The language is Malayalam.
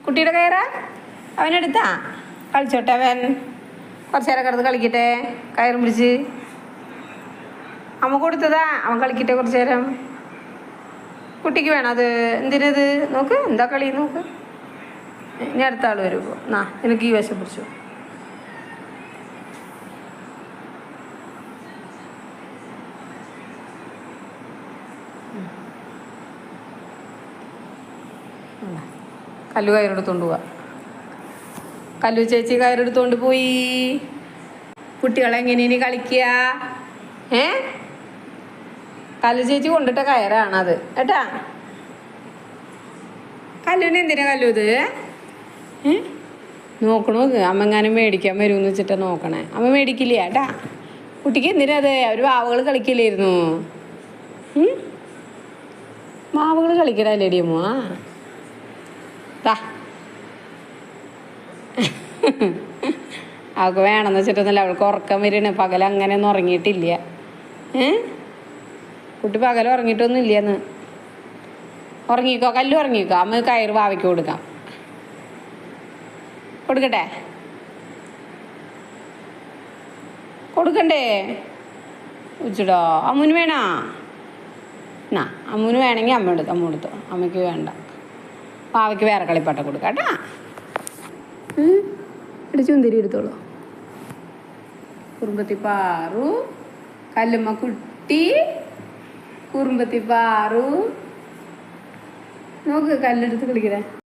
കുട്ടിയുടെ കയറാ അവനെടുത്താ കളിച്ചോട്ടെ അവൻ കുറച്ച് നേരം കിടന്ന് കളിക്കട്ടെ കയറും പിടിച്ച് അമ്മ കൊടുത്തതാ അവൻ കളിക്കട്ടെ കുറച്ച് നേരം കുട്ടിക്ക് വേണം അത് എന്തിനത് നോക്ക് എന്താ കളി നോക്ക് ഇനി അടുത്ത ആൾ വരുമ്പോൾ എന്നാ എനിക്ക് ഈ വശം പിടിച്ചു കല്ലു കയറെടുത്തോണ്ട് പോവാ കല്ലു ചേച്ചി കയറെടുത്തോണ്ട് പോയി കുട്ടികളെങ്ങനെയാണ് കളിക്കുക കല്ലു ചേച്ചി കൊണ്ടിട്ട കയറാണത് കേട്ടാ കല്ലുവിന് എന്തിനാ കല്ലു ഇത് നോക്കണോ അമ്മ എങ്ങാനും മേടിക്കാൻ വരുമെന്ന് വെച്ചിട്ടാ നോക്കണേ അമ്മ മേടിക്കില്ല കേട്ടാ കുട്ടിക്ക് എന്തിനാ അത് അവർ മാവുകൾ കളിക്കില്ലായിരുന്നു മാവുകൾ കളിക്കണല്ലേടി അമ്മ താ അവൾക്ക് വേണമെന്ന് വെച്ചിട്ടൊന്നുമില്ല അവൾക്ക് ഉറക്കം വരണ പകൽ അങ്ങനെയൊന്നും ഉറങ്ങിയിട്ടില്ല കുട്ടി പകൽ ഉറങ്ങിയിട്ടൊന്നും ഇല്ലെന്ന് ഉറങ്ങിക്കോ കല്ലു ഉറങ്ങിക്കോ അമ്മ കയറ് വാവയ്ക്ക് കൊടുക്കാം കൊടുക്കട്ടെ കൊടുക്കണ്ടേ ഉച്ചടോ അമ്മൂന് വേണോ എന്നാ അമ്മൂന് വേണമെങ്കിൽ അമ്മ എടുത്തോ അമ്മയ്ക്ക് വേണ്ട പാവയ്ക്ക് വേറെ കളിപ്പാട്ടം കൊടുക്കാം കേട്ടാ ചുന്തിരി എടുത്തോളൂ കുറുമ്പത്തി പാറു കല്ലുമ്മ കുട്ടി കുറുമ്പത്തി പാറു നോക്ക് കല്ലെടുത്ത് കളിക്കണേ